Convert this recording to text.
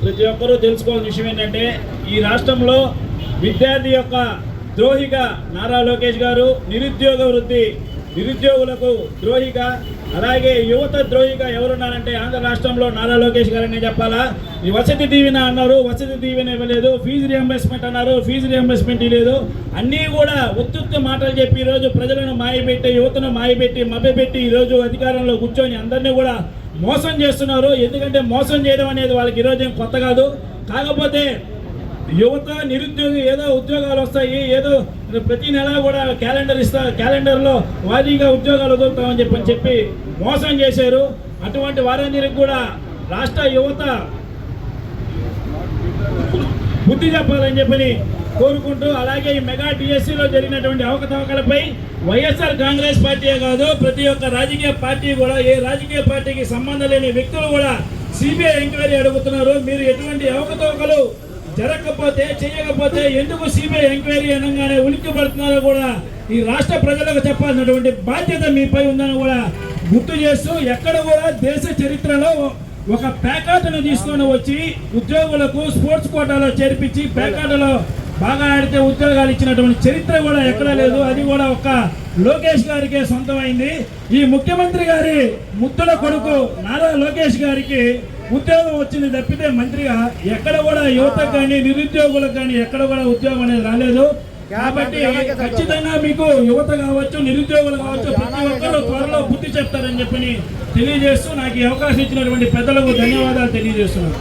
ప్రతి ఒక్కరూ తెలుసుకోవాల్సిన విషయం ఏంటంటే ఈ రాష్ట్రంలో విద్యార్థి యొక్క ద్రోహిగా నారా లోకేష్ గారు, నిరుద్యోగ వృత్తి నిరుద్యోగులకు ద్రోహిగా, అలాగే యువత ద్రోహిగా ఎవరున్నారంటే ఆంధ్ర రాష్ట్రంలో నారా లోకేష్ గారనే చెప్పాలా. ఈ వసతి దీవెన అన్నారు, వసతి దీవెన ఇవ్వలేదు. ఫీజు రియంబర్స్మెంట్ అన్నారు, ఫీజు రియంబర్స్మెంట్ లేదు. అన్నీ కూడా ఉత్తుత్తి మాటలు చెప్పి ఈరోజు ప్రజలను మాయపెట్టి, యువతను మాయపెట్టి, మభ్యపెట్టి ఈరోజు అధికారంలో కూర్చొని అందరినీ కూడా మోసం చేస్తున్నారు. ఎందుకంటే మోసం చేయడం అనేది వాళ్ళకి ఈరోజు ఏం కొత్త కాదు. కాకపోతే యువత నిరుద్యోగి ఏదో ఉద్యోగాలు వస్తాయి, ఏదో ప్రతి నెల కూడా క్యాలెండర్లో వారీగా ఉద్యోగాలు వదులుతామని చెప్పి మోసం చేశారు. అటువంటి వారందరికి కూడా రాష్ట్ర యువత బుద్ధి చెప్పాలని చెప్పని కోరుకుంటూ, అలాగే ఈ మెగా డిఎస్సిలో జరిగినటువంటి అవకతవకలపై వైఎస్ఆర్ కాంగ్రెస్ పార్టీయే కాదు, ప్రతి ఒక్క రాజకీయ పార్టీ కూడా, ఏ రాజకీయ పార్టీకి సంబంధం లేని వ్యక్తులు కూడా సిబిఐ ఎంక్వైరీ అడుగుతున్నారు. మీరు ఎటువంటి అవకతవకలు జరగకపోతే, చేయకపోతే ఎందుకు సిబిఐ ఎంక్వైరీ అనగానే ఉలిక్కి పడుతున్నారో కూడా ఈ రాష్ట్ర ప్రజలకు చెప్పాల్సినటువంటి బాధ్యత మీపై ఉందని కూడా గుర్తు చేస్తూ, ఎక్కడ కూడా దేశ చరిత్రలో ఒక ప్యాకాటను తీసుకొని వచ్చి ఉద్యోగులకు స్పోర్ట్స్ కోటాలో చేర్పించి ప్యాకాటలో బాగా ఆడితే ఉద్యోగాలు ఇచ్చినటువంటి చరిత్ర కూడా ఎక్కడా లేదు. అది కూడా ఒక్క లోకేష్ గారికే సొంతమైంది. ఈ ముఖ్యమంత్రి గారి ముద్దుల కొడుకు నారా లోకేష్ గారికి ఉద్యోగం వచ్చింది తప్పితే మంత్రిగా ఎక్కడ కూడా యువతకు కానీ నిరుద్యోగులకు కానీ ఎక్కడ కూడా ఉద్యోగం అనేది రాలేదు. కాబట్టి ఖచ్చితంగా మీకు యువత కావచ్చు, నిరుద్యోగులు కావచ్చు, ప్రతి ఒక్కరు త్వరలో బుద్ధి చెప్తారని చెప్పని తెలియజేస్తూ, నాకు ఈ అవకాశం ఇచ్చినటువంటి పెద్దలకు ధన్యవాదాలు తెలియజేస్తున్నాను.